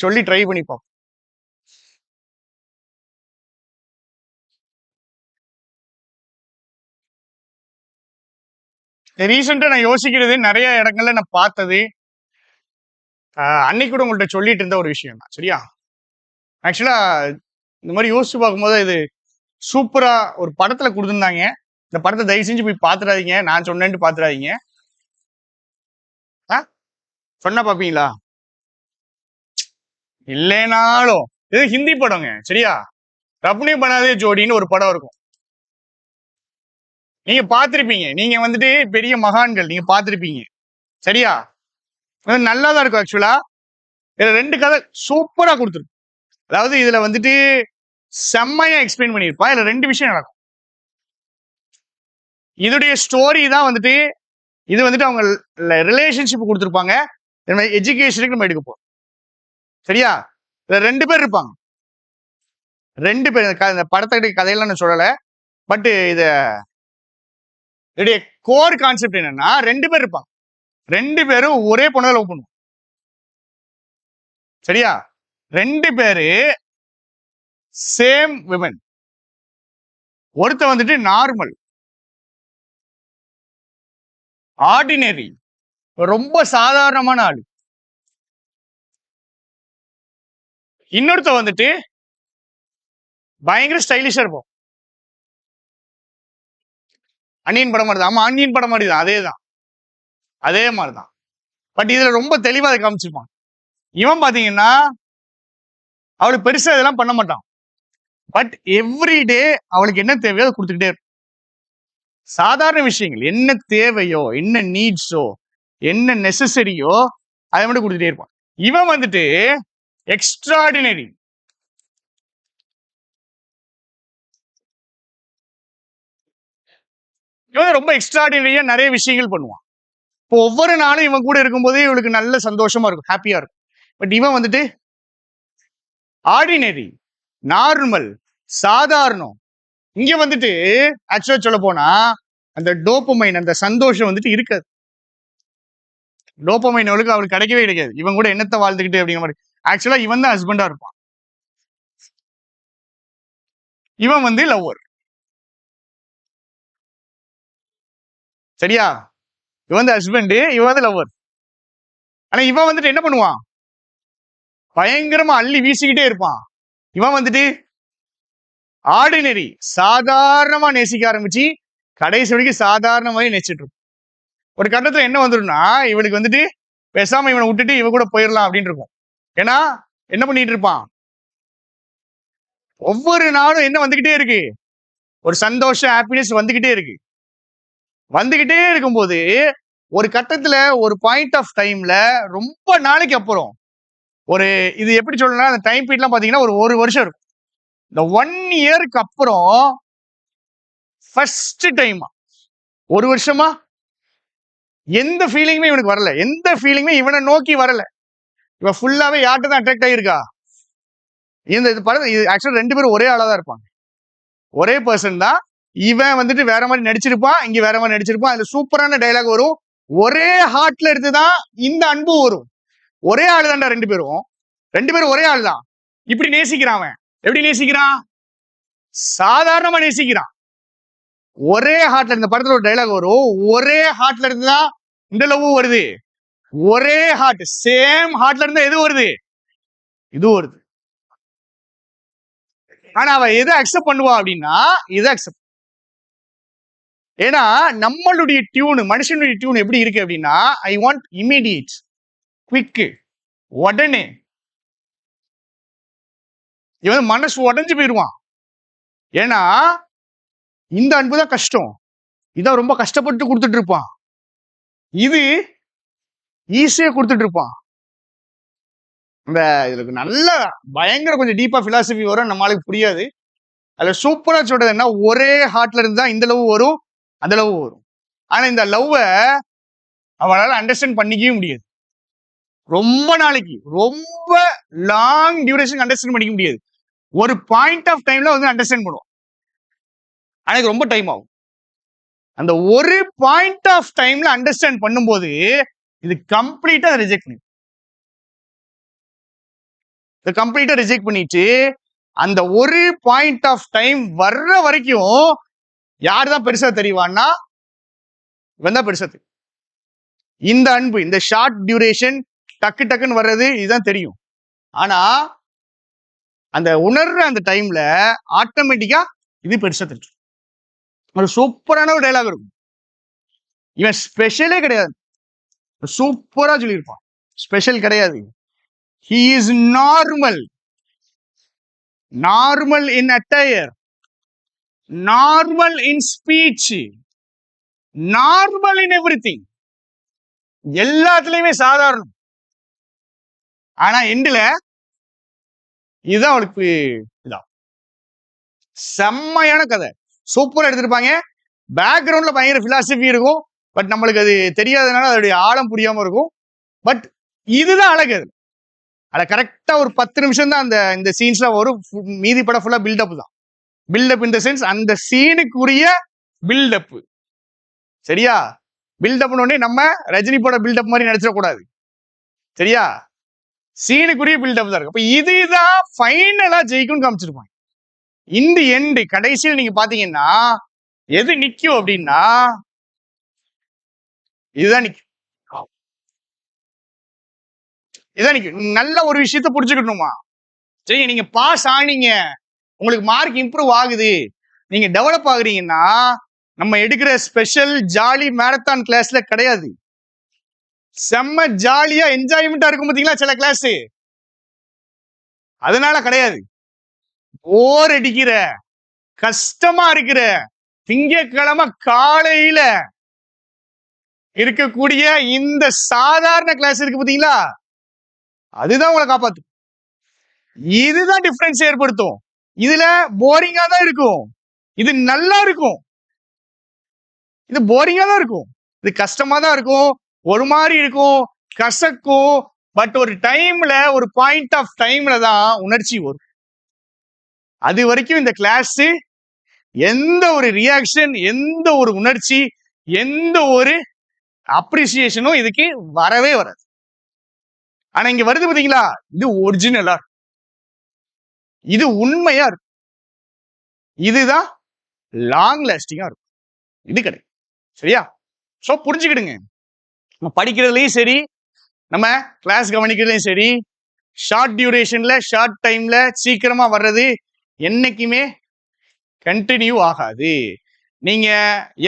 சொல்லி ட்ரை பண்ணிப்போம். ரீசெண்டா நான் யோசிக்கிறது நிறைய இடங்கள்ல நான் பார்த்தது அன்னைக்கு கூட உங்கள்கிட்ட சொல்லிட்டு இருந்த ஒரு விஷயம் தான். சரியா? ஆக்சுவலா இந்த மாதிரி யோசிச்சு பார்க்கும்போது இது சூப்பரா ஒரு படத்துல கொடுத்துருந்தாங்க. இந்த படத்தை தயவு செஞ்சு போய் பாத்துறாதீங்க, நான் சொன்னேன்ட்டு பாத்துறாதீங்க. சொன்னா பாப்பீங்களா? இல்லைனாலும் இது ஹிந்தி படங்க. சரியா? ரப்னி பண்ணாதே ஜோடின்னு ஒரு படம் இருக்கும். நீங்க பாத்திருப்பீங்க. நீங்க வந்துட்டு பெரிய மகான்கள், நீங்க பாத்திருப்பீங்க. சரியா? நல்லாதான் இருக்கும். ஆக்சுவலா இதுல 2 கதை சூப்பரா கொடுத்துருக்கு. அதாவது இதுல வந்துட்டு செம்மையா எக்ஸ்பிளைன் பண்ணியிருப்பா. இதுல 2 விஷயம் நடக்கும். இதோடைய ஸ்டோரி தான் வந்துட்டு இது வந்துட்டு அவங்க ரிலேஷன்ஷிப் கொடுத்துருப்பாங்க. எஜுகேஷனுக்கு நம்ம எடுக்க போறோம். சரியா? இதுல 2 பேர் இருப்பாங்க. 2 பேர் இந்த படத்துடைய கதையெல்லாம் நான் சொல்லல. பட் இதோடைய கோர் கான்செப்ட் என்னன்னா 2 பேர் இருப்பாங்க. 2 பேரும் ஒரே பொண்ணை லவ் பண்ணுவோம். சரியா? 2 பேரு சேம் விமன். ஒருத்த வந்துட்டு நார்மல், ஆர்டினரி, ரொம்ப சாதாரணமான ஆளு. இன்னொருத்த வந்துட்டு பயங்கர ஸ்டைலிஷா இருப்போம். அன்னியன் படம் மாதிரி தான். ஆமா, அன்னியன் படம் மாதிரி தான். அதேதான், அதே மாதிரிதான். பட் இதுல ரொம்ப தெளிவா அதை காமிச்சிருப்பான். இவன் பாத்தீங்கன்னா அவளுக்கு பெருசா இதெல்லாம் பண்ண மாட்டான். பட் எவ்ரிடே அவளுக்கு என்ன தேவையோ அதை கொடுத்துக்கிட்டே இருக்கும். சாதாரண விஷயங்கள் என்ன தேவையோ, என்ன நீட்ஸோ, என்ன நெசசரியோ அதை மட்டும் கொடுத்துட்டே இருப்பான். இவன் வந்துட்டு எக்ஸ்ட்ராடினரி. இவன் ரொம்ப எக்ஸ்ட்ராடினரியா நிறைய விஷயங்கள் பண்ணுவான். இப்போ ஒவ்வொரு நாளும் இவன் கூட இருக்கும்போது இவளுக்கு நல்ல சந்தோஷமா இருக்கும், ஹாப்பியா இருக்கும். பட் இவன் வந்துட்டு ஆர்டினரி, நார்மல், சாதாரணம். இங்க வந்துட்டு ஆக்சுவலா சொல்ல போனா அந்த டோபமைன், அந்த சந்தோஷம் வந்துட்டு இருக்காது. டோபமைன் அவளுக்கு கிடைக்கவே கிடைக்காது. இவன் கூட என்னத்தை வாழ்ந்துக்கிட்டு அப்படிங்கிற மாதிரி. ஆக்சுவலா இவன் தான் ஹஸ்பண்டா இருப்பான். இவன் வந்து லவ்வர். சரியா? இவன் வந்து ஹஸ்பண்ட், இவன் வந்து லவ்வர். ஆனா இவன் வந்துட்டு என்ன பண்ணுவான்? பயங்கரமா அள்ளி வீசிக்கிட்டே இருப்பான். இவன் வந்துட்டு ஆர்டினரி, சாதாரணமா நேசிக்க ஆரம்பிச்சு கடைசி வரைக்கும் சாதாரணமாவே நேசிச்சுட்டு இருக்கும். ஒரு கட்டத்துல என்ன வந்துடும்னா இவனுக்கு வந்துட்டு பேசாம இவனை விட்டுட்டு இவன் கூட போயிடலாம் அப்படின்னு இருக்கும். ஏன்னா என்ன பண்ணிட்டு இருப்பான்? ஒவ்வொரு நாளும் என்ன வந்துகிட்டே இருக்கு? ஒரு சந்தோஷம், ஹாப்பினஸ் வந்துகிட்டே இருக்கு. வந்துகிட்டே இருக்கும்போது ஒரு கட்டத்துல ஒரு பாயிண்ட் ஆஃப் டைம்ல ரொம்ப நாளைக்கு அப்புறம் ஒரு இது எப்படி சொல்லணும்னா அந்த டைம் பீரியட்லாம் பாத்தீங்கன்னா ஒரு வருஷம் இருக்கும். இந்த 1 இயருக்கு அப்புறம் ஃபர்ஸ்ட் டைம் ஒரு வருஷமா எந்த ஃபீலிங்குமே இவனுக்கு வரல. எந்த ஃபீலிங்குமே இவனை நோக்கி வரல. இவன் ஃபுல்லாவே யார்கிட்ட தான் அட்ராக்ட் ஆகியிருக்கா? இது படம். இது ஆக்சுவலா 2 பேரும் ஒரே ஆளா தான் இருப்பாங்க. ஒரே பர்சன் தான். இவன் வந்துட்டு வேற மாதிரி நடிச்சிருப்பான், இங்க வேற மாதிரி நடிச்சிருப்பான். அதுல சூப்பரான டைலாக் வரும். ஒரே ஹார்ட்ல இருந்துதான் இந்த அன்பு வரும். ஒரே ஆளு தான்டா 2 பேரும். 2 பேரும் ஒரே ஆள் தான். இப்படி நேசிக்கிறான். அவன் எப்படி நேசிக்கிறான்? சாதாரணமா நேசிக்கிறான். ஒரே ஹார்ட்ல. இந்த படத்துல ஒரு டைலாக் வரும். ஒரே ஹார்ட்ல இருந்துதான் இந்த லவ் வருது. ஒரே ஹார்ட், சேம் ஹார்ட்ல இருந்தா எது வருது? இது வருது. ஆனா அவ எதை அக்செப்ட் பண்ணுவா அப்படின்னா இதை அக்செப்ட். ஏன்னா நம்மளுடைய டியூன், மனுஷனுடைய டியூன் எப்படி இருக்கு அப்படின்னா ஐ வாண்ட் இமீடியட், குவிக், உடனே. இவன் மனசு உடஞ்சு போயிருவான். ஏன்னா இந்த அன்புதான் கஷ்டம். இதான் ரொம்ப கஷ்டப்பட்டு கொடுத்துட்டு இருப்பான். இது ஈஸியா கொடுத்துட்டு இருப்பான். இந்த இதுக்கு நல்ல பயங்கர கொஞ்சம் டீப்பா பிலாசபி வரும், நம்மளுக்கு புரியாது. அதுல சூப்பரா சொல்றது என்ன, ஒரே ஹார்ட்ல இருந்து தான் இந்த லவ் வரும், அந்த லவ் வரும். ஆனா இந்த லவ்வ அவளால அண்டர்ஸ்டாண்ட் பண்ணிக்கவே முடியாது. ரொம்ப நாளைக்கு, ரொம்ப லாங் டியூரேஷன் அண்டர்ஸ்டாண்ட் பண்ணிக்க முடியாது. ஒரு பாயிண்ட் ஆஃப் டைம்ல வந்து அண்டர்ஸ்டாண்ட் பண்ணுவோம். ஆனா ரொம்ப டைம் ஆகும். அந்த ஒரு பாயிண்ட் ஆஃப் டைம்ல அண்டர்ஸ்டாண்ட் பண்ணும்போது இது கம்ப்ளீட்டா ரிஜெக்ட் பண்ணி இதை கம்ப்ளீட்டா ரிஜெக்ட் பண்ணிட்டு அந்த ஒரு பாயிண்ட் ஆஃப் டைம் வர்ற வரைக்கும் யார் தான் பெருசா தெரிவான்னா இவன் தான் பெருசா தெரியும். இந்த அன்பு, இந்த ஷார்ட் டியூரேஷன், டக்கு டக்குன்னு வர்றது இதுதான் தெரியும். ஆனா அந்த உணர்ற அந்த டைம்ல ஆட்டோமேட்டிக்கா இது பெருசா தெரியும். ஒரு சூப்பரான ஒரு டைலாக் இருக்கும். இவன் ஸ்பெஷலே கிடையாது, சூப்பரா சொல்லியிருப்பான். ஸ்பெஷல் கிடையாது. He is normal. Normal in attire, normal in speech, normal in everything. எல்லாத்துலயுமே சாதாரணம். ஆனா எண்டுல இதுதான் அவளுக்கு இதான் செம்மையான கதை. சூப்பரா எடுத்திருப்பாங்க. பேக்ரவுண்ட்ல பயங்கர பிலாசபி இருக்கும். பட் நம்மளுக்கு அது தெரியாதனால அதோடைய ஆழம் புரியாம இருக்கும். பட் இதுதான் அழகு. அது கரெக்டா ஒரு 10 நிமிஷம் தான் இந்த சீன்ஸ்லாம் வரும். மீதி படம் ஃபுல்லா பில்டப் தான். பில்டப் இன் த சென்ஸ் அந்த சீனுக்குரிய பில்டப். சரியா? பில்டப்னு உடனே நம்ம ரஜினி பட பில்டப் மாதிரி நினைச்சிடக்கூடாது. சரியா? சீனுக்குரிய பில்டப் தான் இருக்கு. அப்ப இதுதான் ஃபைனலா ஜெயிக்கும்னு காமிச்சிருப்பாங்க. இந்த எண்டு கடைசியில் நீங்க பாத்தீங்கன்னா எது நிக்கும் அப்படின்னா இதுதான் நிக்கும். இதான் நிக்கும். நல்ல ஒரு விஷயத்த புரிஞ்சுக்கணுமா? சரி, நீங்க பாஸ் ஆனீங்க, உங்களுக்கு மார்க் இம்ப்ரூவ் ஆகுது, நீங்க டெவலப் ஆகுறீங்கன்னா நம்ம எடுக்கிற ஸ்பெஷல் ஜாலி மேரத்தான் கிளாஸ்ல கிடையாது. செம்ம ஜாலியா என்ஜாய்மெண்டா இருக்கும் பாத்தீங்களா சில கிளாஸ், அதனால கிடையாது. போர் அடிக்கிற, கஷ்டமா இருக்கிற திங்கட்கிழமை காலையில இருக்கக்கூடிய இந்த சாதாரண கிளாஸ் இருக்கு பாத்தீங்களா, அதுதான் உங்களை காப்பாத்தும். இதுதான் டிஃபரன்ஸ் ஏற்படுத்தும். இதுல போரிங்கா தான் இருக்கும், இது நல்லா இருக்கும். இது போரிங்கா தான் இருக்கும், இது கஷ்டமா தான் இருக்கும், ஒரு மாதிரி இருக்கும், கசக்கும். பட் ஒரு டைம்ல, ஒரு பாயிண்ட் ஆஃப் டைம்ல தான் உணர்ச்சி வரும். அது வரைக்கும் இந்த கிளாஸ் எந்த ஒரு ரியாக்ஷன், எந்த ஒரு உணர்ச்சி, எந்த ஒரு அப்ரிசியேஷனும் இதுக்கு வரவே வராது. ஆனா இங்க வருது பாத்தீங்களா, இது ஒரிஜினலா, இது உண்மையா இருக்கும், இதுதான் லாங் லாஸ்டிங்கா இருக்கும். இது கிடைக்கும். சரியா? சோ புரிஞ்சுக்கிடுங்க. நம்ம படிக்கிறதுலயும் சரி, நம்ம கிளாஸ் கவனிக்கிறதுலயும் சரி, ஷார்ட் டியூரேஷன்ல, ஷார்ட் டைம்ல சீக்கிரமா வர்றது என்னைக்குமே கண்டினியூ ஆகாது. நீங்க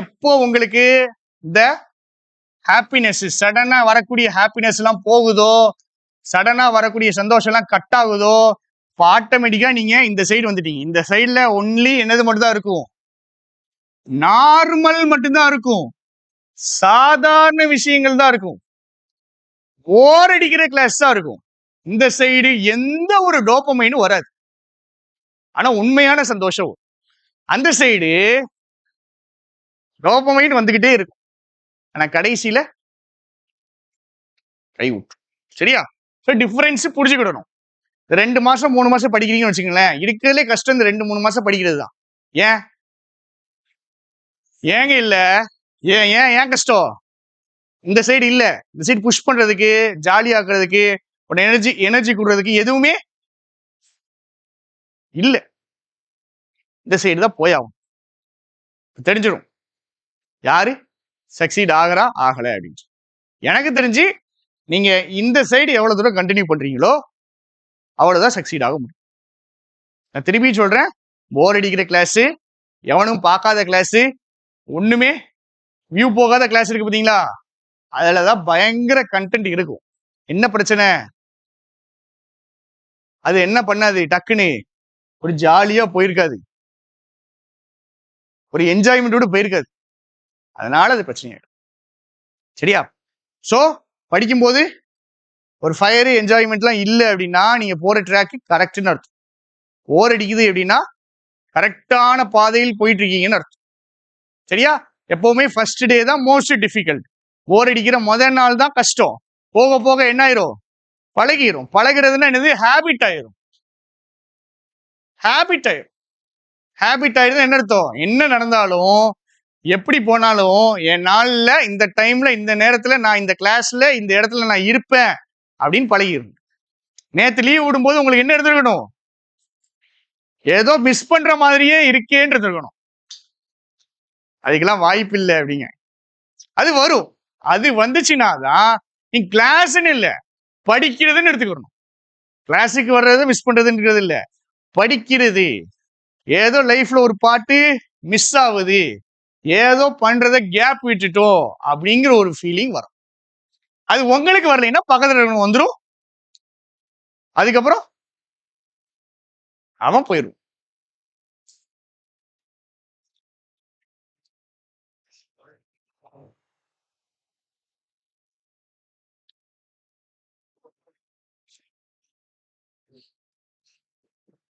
எப்போ உங்களுக்கு இந்த ஹாப்பினஸ், சடனா வரக்கூடிய ஹாப்பினஸ் எல்லாம் போகுதோ, சடனா வரக்கூடிய சந்தோஷம் எல்லாம் கட் ஆகுதோ, ஆட்டோமேட்டிக்கா நீங்க இந்த சைடு வந்துட்டீங்க. இந்த சைடுல ஒன்லி என்னது மட்டும் தான் இருக்கும், நார்மல் மட்டும்தான் இருக்கும், சாதாரண விஷயங்கள் தான் இருக்கும், போர் அடிக்கிற கிளாஸ் தான் இருக்கும். இந்த சைடு எந்த ஒரு டோபமைனும் வராது. ஆனா உண்மையான சந்தோஷம் அந்த சைடு டோபமைன் வந்துகிட்டே இருக்கும். ஆனா கடைசியில கை விட்டு. சரியா? டிஃபரன்ஸ் புரிஞ்சுக்கிடணும். 2 மாசம் 3 மாசம் படிக்கிறீங்கன்னு வச்சுக்கோங்களேன், இருக்கிறதுலே கஷ்டம் இந்த 2-3 மாசம் படிக்கிறது தான். ஏங்க இல்ல, ஏன் கஷ்டம்? இந்த சைடு இல்ல, இந்த சைடு புஷ் பண்றதுக்கு, ஜாலி ஆக்குறதுக்கு, எனர்ஜி கொடுறதுக்கு எதுவுமே இல்ல. இந்த சைடு தான் போயாகும். தெரிஞ்சிடும் யாரு சக்சீட் ஆகிறா ஆகல அப்படின்னு. எனக்கு தெரிஞ்சு நீங்க இந்த சைடு எவ்வளவு தூரம் கண்டினியூ பண்றீங்களோ அவ்வளவுதான் சக்சீட் ஆக முடியும். நான் திருப்பி சொல்றேன், போர் அடிக்கிற கிளாஸ், எவனும் பார்க்காத கிளாஸ், ஒண்ணுமே வியூ போகாத கிளாஸ் இருக்கு பாத்தீங்களா, அதுலதான் பயங்கர கண்டென்ட் இருக்கும். என்ன பிரச்சனை? அது என்ன பண்ணாது, டக்குன்னு ஒரு ஜாலியா போயிருக்காது, ஒரு என்ஜாய்மெண்டோட போயிருக்காது. அதனால அது பிரச்சனை. சரியா? சோ படிக்கும்போது ஒரு ஃபயர் என்ஜாய்மெண்ட்லாம் இல்லை அப்படின்னா நீங்க போற ட்ராக் கரெக்ட்னு அர்த்தம். போர் அடிக்குது அப்படின்னா கரெக்டான பாதையில் போயிட்டு இருக்கீங்கன்னு அர்த்தம். சரியா? எப்பவுமே ஃபர்ஸ்ட் டே தான் மோஸ்ட் டிஃபிகல்ட். போர் அடிக்கிற முதல் நாள் தான் கஷ்டம். போக போக என்ன ஆயிரும், பழகிரும். பழகிறதுனா என்னது, ஹேபிட் ஆயிரும். ஹேபிட் ஆயிடுது என்ன அர்த்தம், என்ன நடந்தாலும் எப்படி போனாலும் என் நாள்ல இந்த டைம்ல இந்த நேரத்துல நான் இந்த கிளாஸ்ல இந்த இடத்துல நான் இருப்பேன் அப்படின்னு பழகிடும். நேத்து லீவ் விடும்போது உங்களுக்கு என்ன எடுத்துருக்கணும்? ஏதோ மிஸ் பண்ற மாதிரியே இருக்கேன்னு இருக்கணும். அதுக்கெல்லாம் வாய்ப்பு இல்லை அப்படிங்க. அது வரும். அது வந்துச்சுன்னா தான் நீ கிளாஸ்ன்னு இல்லை, படிக்கிறதுன்னு எடுத்துக்கணும். கிளாஸுக்கு வர்றது மிஸ் பண்றதுன்றது இல்லை, படிக்கிறது. ஏதோ லைஃப்ல ஒரு பாட்டு மிஸ் ஆகுது, ஏதோ பண்றத கேப் விட்டுட்டோம் அப்படிங்கிற ஒரு ஃபீலிங் வரும். அது உங்களுக்கு வரலைன்னா பக்கத்துல இருக்கணும் வந்துடும். அதுக்கப்புறம் அவன் போயிடும்.